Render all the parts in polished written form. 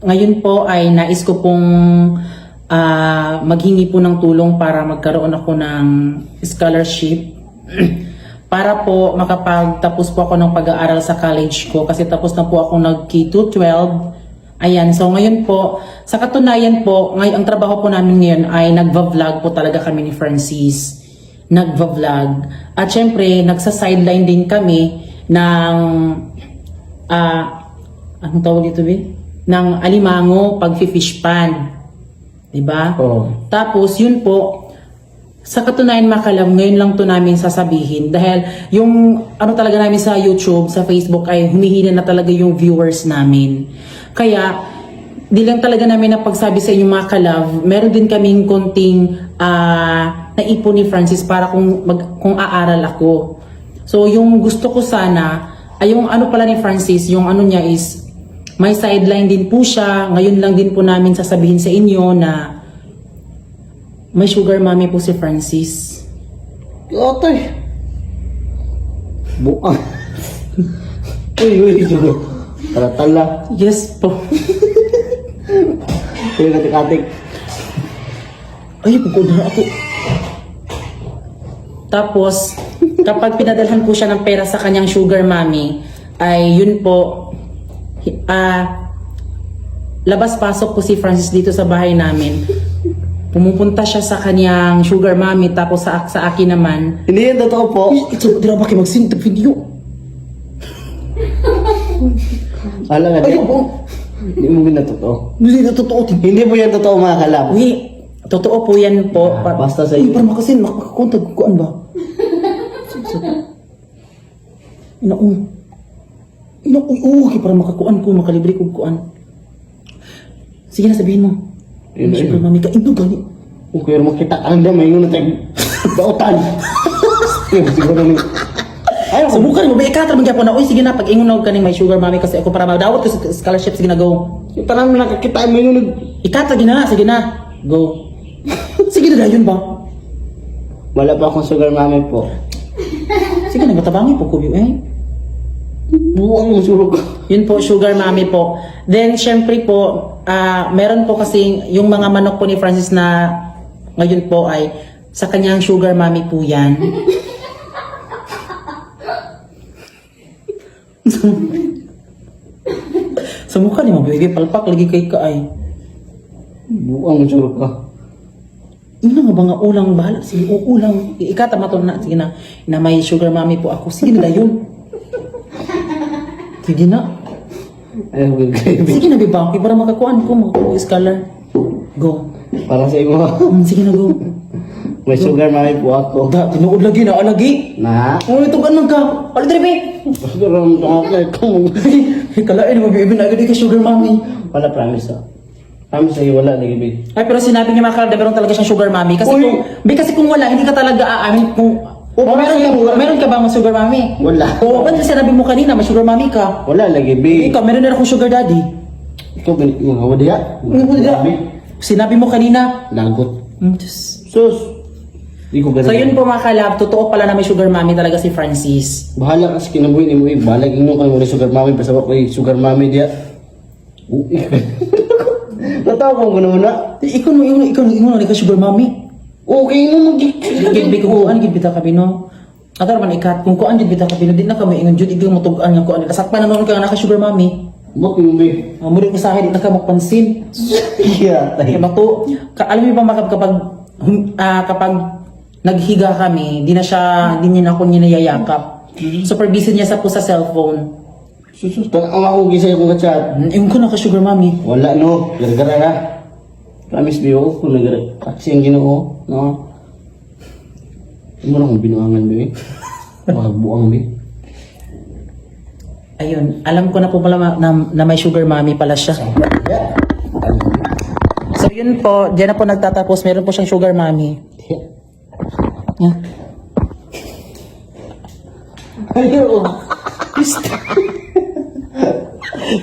Ngayon po ay nais ko pong maghingi po ng tulong para magkaroon ako ng scholarship para po makapagtapos po ako ng pag-aaral sa college ko kasi tapos na po ako nag K-12. Ayan, so ngayon po, sa katunayan po, ngayon ang trabaho po namin ngayon ay nagva-vlog po talaga kami ni Francis. Nagva-vlog. At syempre, nagsa-sideline din kami ng anong tawag dito, ng alimango pag-fish pan. Diba? Oo. Tapos, yun po, sa katunayan makalam, ngayon lang to namin sasabihin. Dahil yung ano talaga namin sa YouTube, sa Facebook ay humihina na talaga yung viewers namin. Kaya, di lang talaga namin napagsabi sa inyong mga kalab, meron din kaming konting naipon ni Francis para kung aaral ako. So, yung gusto ko sana, ay yung ano pala ni Francis, yung ano niya is, may sideline din po siya. Ngayon lang din po namin sasabihin sa inyo na may sugar mommy po si Francis. Otoy. Buang. Uy, sugar. Tala. Yes po. Uy, katik-katik. Ay, bukod na ako. Tapos, kapag pinadalhan po siya ng pera sa kanyang sugar mommy, ay yun po, labas-pasok po si Francis dito sa bahay namin. Pumupunta siya sa kanyang sugar mommy, tapos sa akin naman. Hindi yan totoo po. Ito, di na ba kayo mag-send ng video? Alam nga, Ay, hindi mo na totoo. hindi na totoo. Hindi mo yan totoo mga kalab. Uy, totoo po yan po. Basta sa Uy, iyo. para makasin, makakakontag kuan ba? Uy, para makakuan ko, makalibre ko kuan. Sige na, sabihin mo. Yun na, Sugar yun. mami ka, ino gani. Kung kaya mo kita ang damay nung natag dautan. Siguro ni. Ayaw ko. Subukan mo, ba ikatra man gyapon na. Uy, sige na, pag ingon na huwag ka may sugar mami kasi ako para madawat ko sa scholarship, sige na, go. Yung parang nakakita mo yung Ikatra, sige na, go. Sige na, yun ba? wala pa akong sugar mommy po. Sige na, matabangin po kubi, Buwang mo surog ko. Yun po, sugar mommy po. Then, syempre po, meron po kasi yung mga manok po ni Francis na ngayon po ay sa kanyang sugar mommy po yan. Sa mukha ni mo, baby, palpak, lagi kay ka ay. Buwang mo surog ka. Ina nga ba nga ulang, bahala. Sige, ulang. Ikata mato na, sige na may sugar mommy po ako. Sige na yun. Sige na. Ayaw ko gravy. Sige na, bibaki, para makakuan ko, scholar. Go. Para sa imo. Sige na, go. May sugar mommy po ako. Da, tinuod lagi na, alagi. Na? Oh, ito ganun ka. Pala, Trepe. Sugar mommy ko. Kalain mo, bibin na agad ka sugar mommy. Wala promise ah. Promise sa'yo wala lagi big. Ay, pero sinabi niya mga kalada, meron talaga siyang sugar mommy. Kasi Uy! kasi kung wala, hindi ka talaga aamin kung... meron ka ba mga sugar mommy? Wala. Oo, ba't sinabi mo kanina, may sugar mommy ka? Wala lagi big. Ikaw, meron na akong sugar daddy. Ikaw mga wadya. Sinabi mo kanina. Lagot. Diyos. Sus. Di ko ganun. So yun po mga kalab, totoo pala na may sugar mommy talaga si Francis. Bahala ka sa kinabuhi ni mo eh. Bahala inyo ka mo sugar mommy. Pasabak ko eh. Sugar mommy dia. Natawa ko muna muna. Ikaw mo ka sugar mommy. Okay mo Gilbi ko kuan gilbi ta kabino. Atar man ikat kung kuan gilbi ta kabino di na kami ingon jud igil mo tug-an nga kuan kasakpan na noon ka naka sugar mommy. Bak mo be. Muri ko sa di na ka magpansin. Yeah. Kaya mato alam mo ba kapag naghiga kami, di niya na ako niyayakap. Super busy niya sa cellphone. Susus. Ang ako gisay akong ka-chat. Yung ko naka sugar mommy. Wala no. Gargara na. Promise biyo ko nagara. Kasi ang ginoo. No. Imo na kong binuangan be. Buang be. Ayun, alam ko na po pala na may sugar mommy pala siya. So yun po, diyan na po nagtatapos. Meron po siyang sugar mommy. Yeah. Ayaw.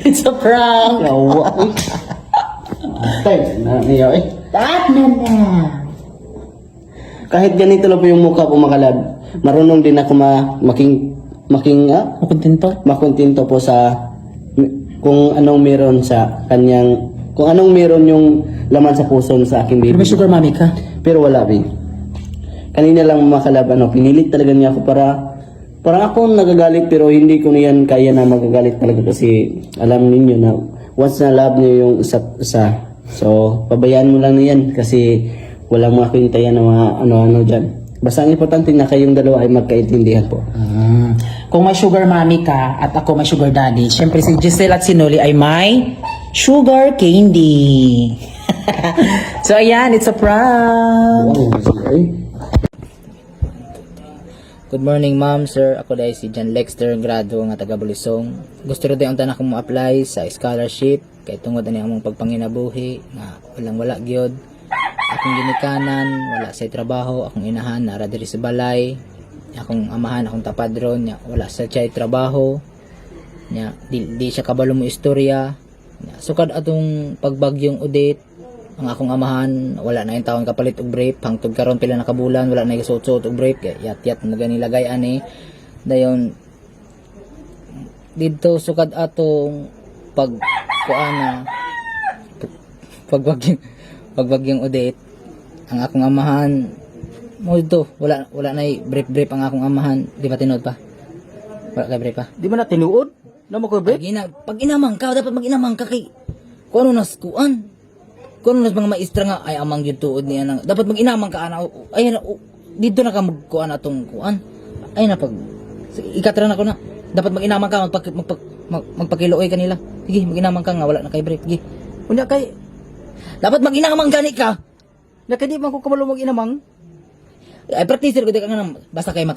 It's a prank. Yawa. Tay, niyaw eh. Kahit ganito lang po yung mukha ko makalab, marunong din ako makontento po sa kung anong meron sa kanyang, kung anong meron yung laman sa puso sa aking Pero baby. may sugar mommy ka? Pero wala, babe. Kanina lang makalab, pinilit talaga niya ako para, parang ako nagagalit pero hindi ko niyan kaya na magagalit talaga kasi alam ninyo na once na love niyo yung isa't isa. So, pabayaan mo lang niyan kasi walang mga kwintayan na mga ano-ano dyan. Basta ang importante na kayong dalawa ay magkaintindihan po. Kung may sugar mommy ka at ako may sugar daddy, syempre si Giselle at si Noli ay may sugar candy. So ayan, it's a prank. Good morning ma'am, sir. Ako dahil si John Lexter, grado nga taga Bulisong. Gusto rin ang tanak mo apply sa scholarship kay tungod ani among pagpanginabuhi na wala gyud. Akong ginikanan, wala sa trabaho, akong inahan nara diri sa balay. Akong amahan, akong tapadron, nya wala sa chay trabaho. Nya di siya kabalo mo istorya. Nya sukad atong pagbagyong udit, ang akong amahan wala na yung taon kapalit og brief hangtod karon pila na kabulan wala na gisuot-suot og brief kay yat na gani lagay ani dayon didto sukad atong pagkuana pagbagyong udit ang akong amahan mo dito wala na brief ang akong amahan di ba tinod pa wala kay brief pa Di ba na tinuod? Na mo ko, pag inamang ka dapat mag-inamang ka kay kung ano nas kuan kung ano nas mga maestra nga ay amang yun tuod niya nang dapat mag-inamang ka ana ay na dito na ka magkuan atong kuan ay na pag ikatra na ko na dapat mag-inamang ka magpakiluoy kanila sige mag-inamang ka nga wala na kay break sige unya kay dapat mag-inamang gani ka na kay di man ko kamalo mag-inamang ay practicer ko di ka nga basta kay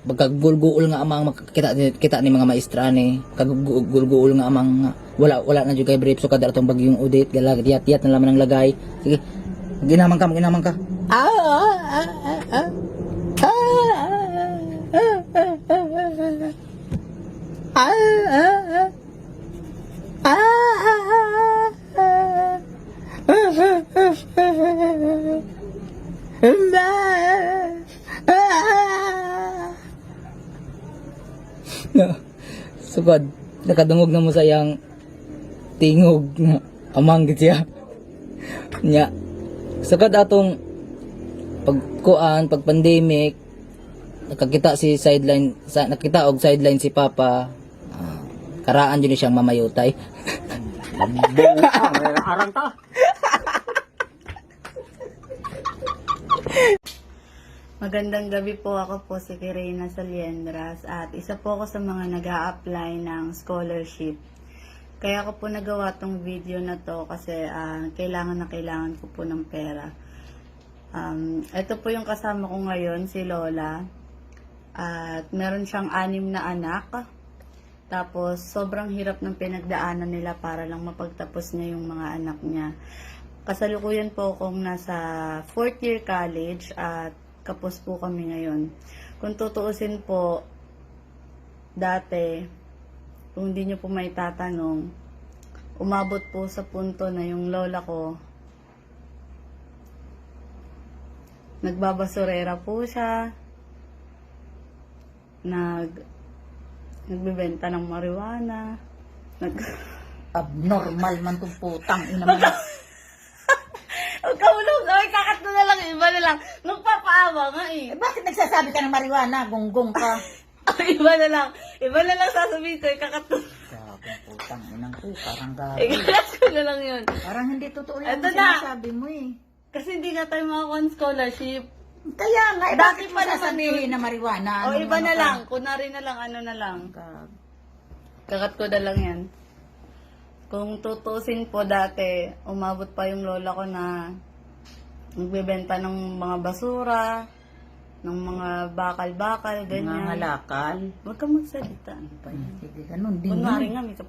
magkagulguol nga amang kita ni mga maestra ni kagulguol nga amang wala na jud kay brief so kada atong bagyong audit galat na laman ng lagay sige ginamang ka sugod nakadungog na mo sa iyang tingog nga amang gid siya nya sugod atong pag pandemic nakakita og sideline si papa karaan jud siyang mamayutay Arang ta. Magandang gabi po, ako po si Kirena Saliendras at isa po ako sa mga nag-a-apply ng scholarship. Kaya ako po nagawa tong video na to kasi kailangan ko po ng pera. Ito po yung kasama ko ngayon, si Lola. At meron siyang 6 na anak. Tapos sobrang hirap ng pinagdaanan nila para lang mapagtapos niya yung mga anak niya. Kasalukuyan po akong nasa 4th year college at kapos po kami ngayon. Kung tutuusin po, dati, kung hindi nyo po may tatanong, umabot po sa punto na yung lola ko, nagbabasurera po siya, nagbebenta ng marijuana, Abnormal man itong putang ina mo. Huwag ka ulog, ay kakat mo na lang, iba na lang. Nagpapaawa nga eh. Bakit nagsasabi ka ng marijuana? Gonggong ka. Iba na lang sasabihin ko, kakat mo. Sabong putang inang ko, parang gabi. Ikakat ko na lang yun. Parang hindi totoo yung Ito na. sinasabi mo eh. Kasi hindi nga tayo makakuha ng scholarship. Kaya nga, Eh, bakit bakit mo pa naman sasabihin yun? na marijuana? O Anong iba ano na ka? lang, kunwari na lang, ano na lang. Kakat ko na lang yan. Kung tutusin po dati, umabot pa yung lola ko na nagbebenta ng mga basura, ng mga bakal-bakal, ganyan. Mga halakal. Huwag kang magsalita. Ano ba yan? Sige, ganun din Kunwari yun. nga,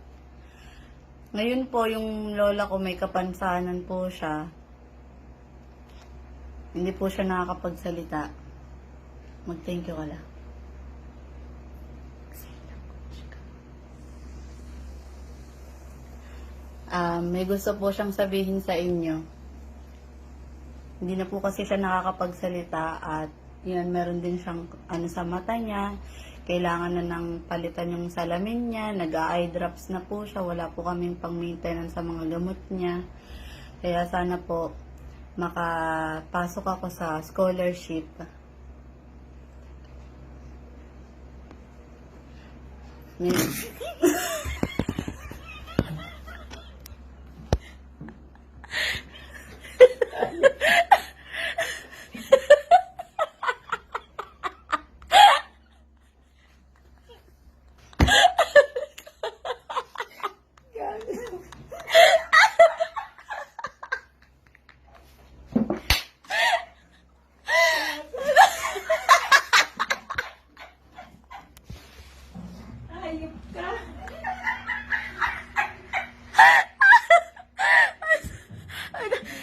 ngayon po, yung lola ko may kapansanan po siya. Hindi po siya nakakapagsalita. Mag-thank you ka lang. May gusto po siyang sabihin sa inyo. Hindi na po kasi siya nakakapagsalita at yan, meron din siyang ano sa mata niya. kailangan na ng palitan yung salamin niya, nag-eye drops na po siya, wala po kaming pang-maintenance sa mga gamot niya. Kaya sana po makapasok ako sa scholarship.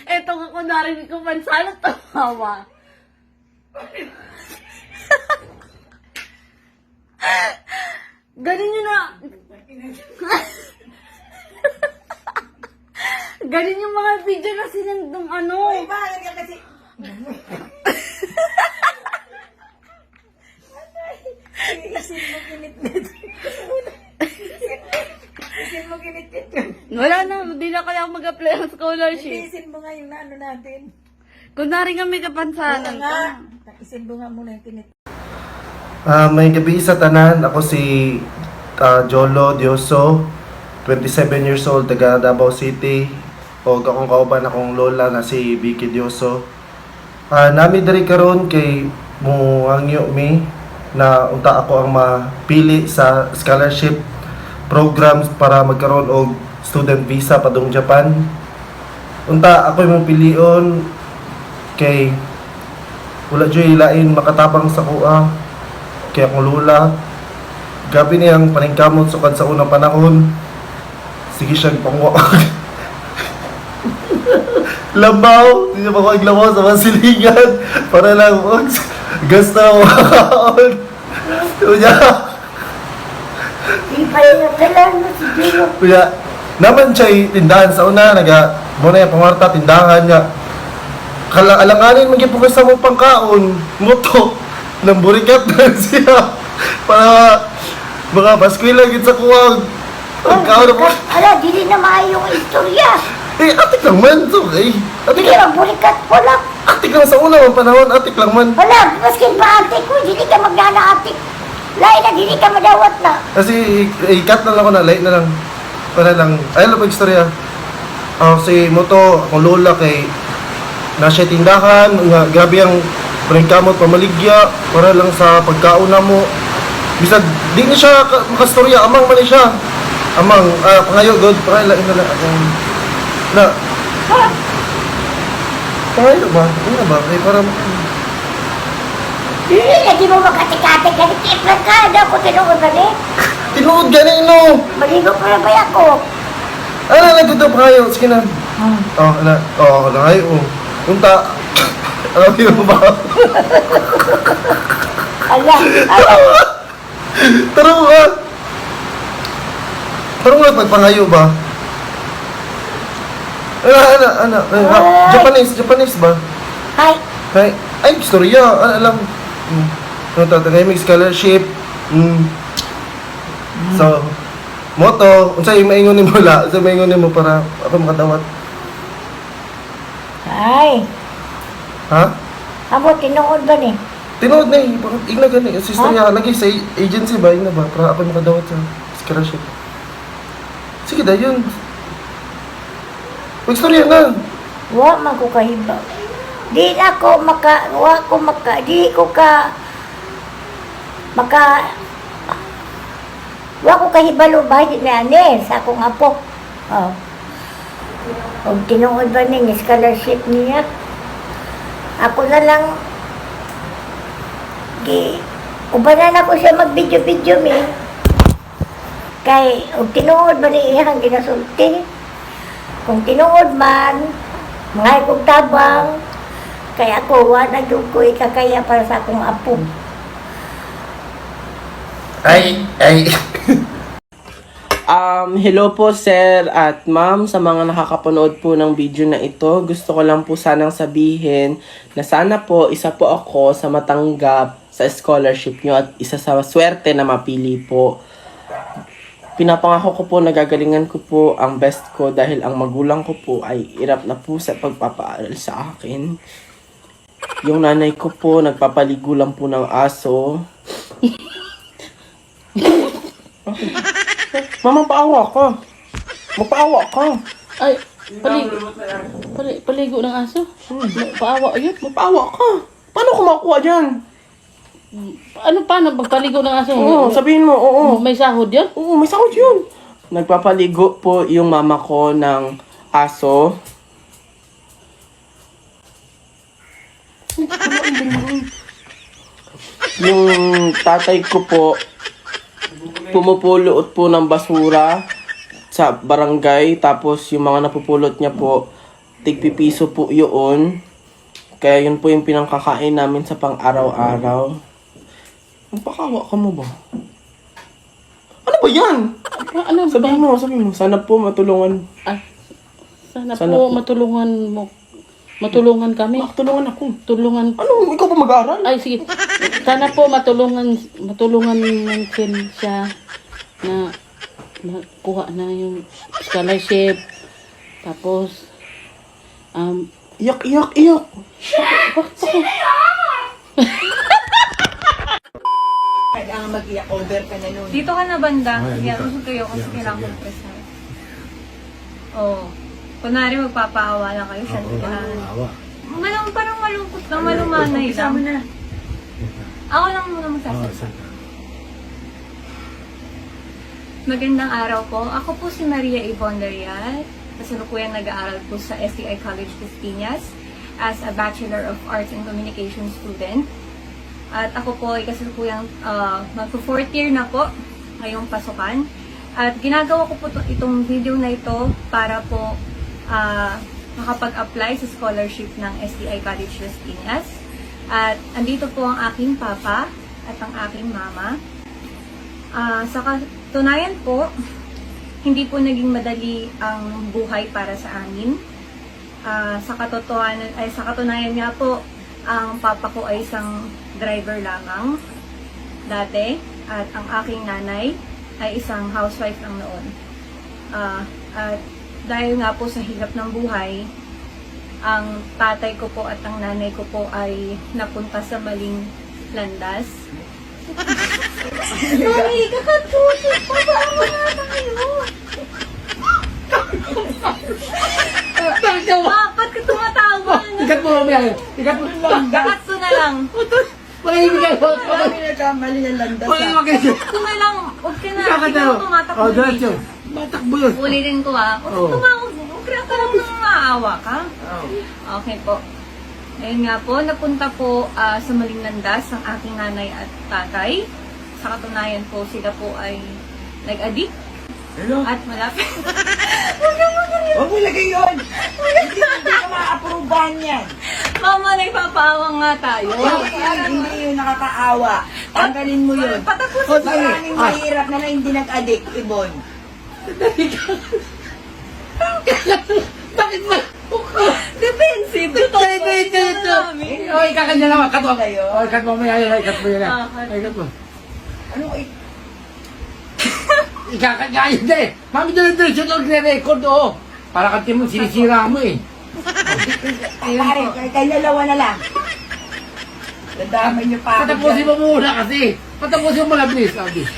Eto nga kung narinig ko man sana tawa. Ganin nyo na. Ganin yung mga video na sinendong ano. Bakit ka kasi? Isin mo kinitnit. Isin mo kinitnit. Wala na, hindi na kaya mag-apply ng scholarship. Isin mo nga yung ano natin. Kung nari nga may kapansanan Nga. ka. Isin mo nga muna yung kinit. May gabi sa tanan. Ako si Jolo Dioso, 27 years old, taga Davao City. O akong kauban akong lola na si Vicky Dioso. Nami diri karon kay muangyo mi na unta ako ang mapili sa scholarship programs para magkaroon og student visa padung Japan. Unta ako yung pilion kay wala joy lain makatabang sa kuha. Kaya akong lula, gabi niyang paningkamot sukad sa unang panahon. Sige siya pangwag. Labaw, hindi niya makakaglabaw sa masilingan para lang gasta mo makaon. Kuya, kuya, naman siya tindahan sa una, muna yung pangwarta, tindahan niya. Alanganin, mag-ipukas sa mo pangkaon, moto, ng burikat na siya. Para mga paskwila git sa kuwag. Pagkaon na po. Ala, dili na maayo yung istorya. Atik lang man, so okay. Atik Dili ang bulikat po lang. lang sa una ang panahon, atik lang man. Wala, maskin pa ate ko, dili ka magnana ate. Lain na, dili ka madawat na. Kasi i-cut na lang ako na, light na lang. Para lang, ayun lang pa istorya. Si Moto, akong lola kay nasa tindahan, nga grabe ang paningkamot, pamaligya, para lang sa pagkauna mo. Bisa, di na siya makastorya, amang man siya. Amang, pangayo, God, para lang na na, pangayo ba? Ano ba? Ay, parang, Dili na, di mo makatikatik. Ganit kiplan ka, daw ko tinuod na ni. tinuod ganin, no! Maligo pa na ba ako? Ano na dito pangayo? Sige na. Pangayo. Unta. Alam mo ba? Ala, Tarong ka! Tarong ka pagpangayo ba? Japanese ba? Hay, Ay, istorya. Alam. Tatagay may scholarship. So, moto. Unsay maingon nimo la? Unsay maingon nimo para ako makadawat? hay. Ha? Amo, tinuod ba ni? Tinood na eh. Bakit igna gani? Sa istorya, lagi sa agency ba? Igna ba? Para ako makadawat sa scholarship. Sige da, yun. Mag-istorya na. Wa man ko kahibaw. Di na ko maka, wa ko maka, di ko ka, maka, wa ko kahibalo ba ni ani sa akong apo. Oh. Og tinuod ba ni scholarship niya? Ako na lang ubanan ako siya mag-video-video mi. Kay og tinuod ba ni iyang ginasulti? Kung tinuod man, mga kong tabang, kaya ako, wala doon ko ikakaya para sa akong apo. Ay. Hello po sir at ma'am sa mga nakakapanood po ng video na ito. Gusto ko lang po sanang sabihin na sana po isa po ako sa matanggap sa scholarship nyo at isa sa swerte na mapili po. Pinapangako ko po na gagalingan ko po ang best ko dahil ang magulang ko po ay hirap na po sa pagpapaaral sa akin. Yung nanay ko po, nagpapaligo lang po ng aso. Mama, paawa ka. Magpaawa ka. Ay, paligo ng aso? Paawa yun? Magpaawa ka. Paano ko makuha dyan? Paano pagpaligo ng aso? Oo, sabihin mo, oo. May sahod yan? Oo, may sahod yun. Nagpapaligo po yung mama ko ng aso. Yung tatay ko po, pumupulot po ng basura sa barangay. Tapos yung mga napupulot niya po, tigpipiso po yun. Kaya yun po yung pinangkakain namin sa pang-araw-araw. Magpakawa ka mo ba? Ano ba yan? Ano Sabihin mo. Sana po matulungan. Sana Sana po po. matulungan mo. Matulungan kami. Tulungan ako. Tulungan. Ano? Ikaw pa mag-aaral? Ay, sige. Sana po matulungan natin siya na kuha na yung scholarship. Tapos, Iyak. Kailangan mag-i-over ka na nun. Dito ka na banda. Yan, usog kayo kasi kailangan ko press na. Oo. Kunwari magpapaawa lang kayo, saan kailangan. Parang malungkot lang, malumanay lang. Ako lang muna magsasalita. Magandang araw po. Ako po si Maria Yvonne Darial. Kasalukuyang nag-aaral po sa STI College Pistiñas as a Bachelor of Arts and Communication student. At ako po ay kasalukuyang magpo-4th year na po ngayong pasukan. At ginagawa ko po itong video na ito para po makapag-apply sa scholarship ng STI College Pistiñas. At andito po ang aking papa at ang aking mama. Sa katunayan po, hindi po naging madali ang buhay para sa amin. Sa katunayan nga po, ang papa ko ay isang driver lamang dati at ang aking nanay ay isang housewife lang noon. At dahil nga po sa hirap ng buhay, ang tatay ko po at ang nanay ko po ay napunta sa maling landas. Mami, kakatutok pa! Paano na kayo? Ba't ka tumatawa? Ikat mo mamaya. Ikat mo lang. Kakat ko na lang. Pakibigay mo. Marami na ka, mali na landas. Kakat ko na lang. Huwag ka na. Hindi ka tumatakbo. diretso. Matakbo yun. Ulitin ko Huwag ka tumawag. Huwag ka lang maawa ka. Okay po. Ayun nga po, napunta po sa maling landas ang aking nanay at tatay. Sa katunayan po, sila po ay nag-addict. At malapit. Huwag mo lagay yun! Hindi ka ma-approvean yan. Mama, nagpapaawa nga tayo. Hindi yun nakakaawa. Tanggalin mo yun. Patapusin mo. Maraming mahirap na hindi nag-addict, Ibon. Bakit ba? Defensive. Ito. Oy, kakanya naman. Kat mo. Kayo? Oy, kat mo mamaya. Ikat mo yan. Ikat mo. Ano Ikakagayad na eh. Mami, diretso na nagre-record oh. Para kanti mo, sinisira mo eh. Pare, kayo dalawa na lang. Dadamay niyo pa ako Patapusin dyan. mo muna kasi. Patapusin mo lang, please. Please.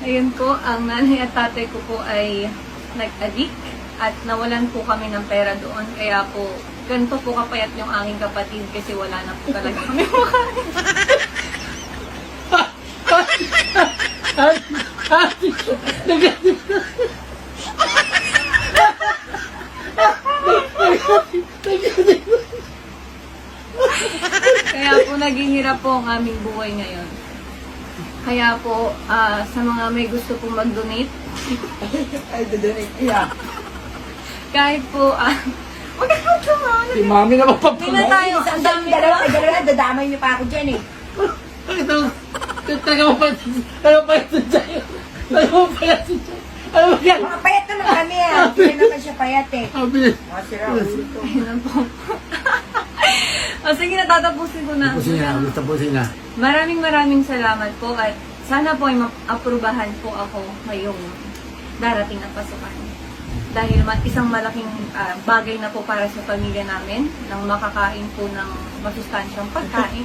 Ayun po, ang nanay at tatay ko po ay nag-addict at nawalan po kami ng pera doon. Kaya po, ganito po kapayat yung aking kapatid kasi wala na po talaga kami makain. Kaya po naging hirap po ang aming buhay ngayon. Kaya po, sa mga may gusto po mag-donate, Ay, dudunit niya. kahit po, wag ka tumawa. Si Mami na Hindi na magpapalay. tayo, ang dami na. Dalawa, dadamay niyo pa ako dyan eh. Ito, taga mo pa ito dyan. Taga mo pa ito dyan. Ano ba yan? Mga payat naman kami ah. Hindi naman siya payat eh. Sabi, Mga sira ulo to. Ayun na po. sige na, tatapusin ko na. Tapusin na. Maraming salamat po at sana po ay aprubahan po ako ngayong darating na pasukan. Dahil isang malaking bagay na po para sa pamilya namin nang makakain po ng masustansyang pagkain.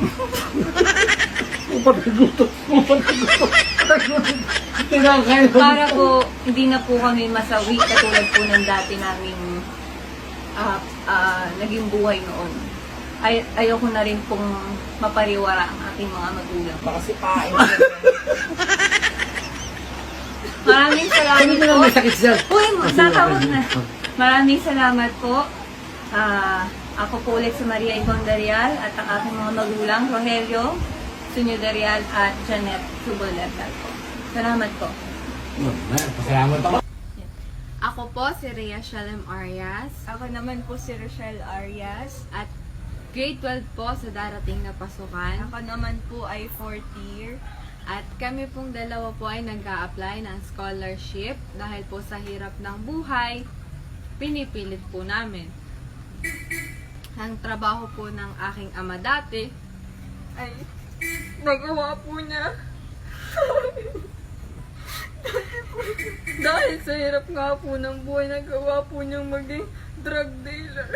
Para po hindi na po kami masawi katulad po ng dati naming naging buhay noon. Ayoko na rin pong mapariwara ang aking mga magulang. Maraming salamat po. May sakit siya. Uy, natawag na. Maraming salamat po. Ako po ulit si Maria Ivonne Darial at ang aking mga magulang, Rogelio Sunyo Darial at Janet Suboletal po. Salamat po. Pasalamat ako. Ako po si Rhea Shalem Arias. Ako naman po si Rochelle Arias. At grade 12 po sa darating na pasukan. Ako naman po ay 4th year. At kami pong dalawa po ay nag-a-apply ng scholarship dahil po sa hirap ng buhay, pinipilit po namin. Ang trabaho po ng aking ama dati ay nagawa po niya. Dahil sa hirap nga po ng buhay, nagawa po niyang maging drug dealer.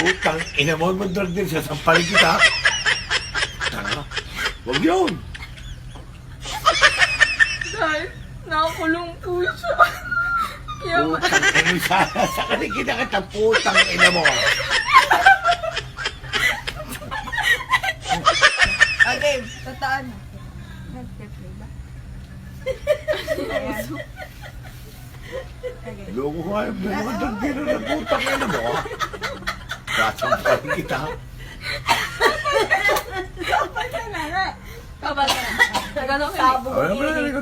Utang, ina mo mag-drug din siya. Sampalin kita. Tanga. Huwag yun. Dahil nakakulong po siya. Kaya Utang, ina mo sa kanikita kita. Putang, ina mo. okay, tataan na. Nag-play ba? Ayan. Loko ko ayaw na mag-drug din na putang, ina mo. Sasampalin kita. Kapal ka na. Sabog Sabog ang ang ihi ko.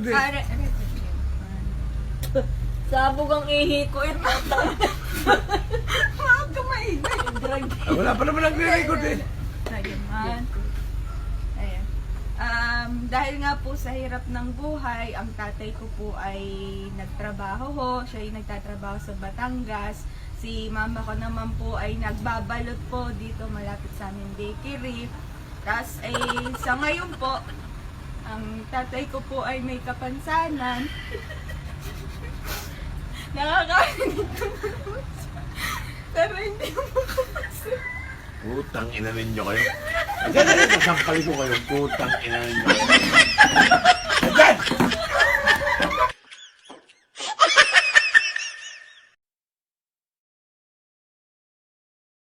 Sabog ang ihi ko. Mga kumainay. Wala pa naman nagre-record eh. Ayan. Dahil nga po sa hirap ng buhay, ang tatay ko po ay nagtrabaho ho. Siya ay nagtatrabaho sa Batangas. Si mama ko naman po ay nagbabalot po dito malapit sa aming bakery. Tapos ay sa ngayon po, ang tatay ko po ay may kapansanan. Nakakain ito. Pero hindi mo makapansin. Putang ina ninyo kayo. Diyan na rin, sasampalin ko kayo. Putang ina ninyo kayo.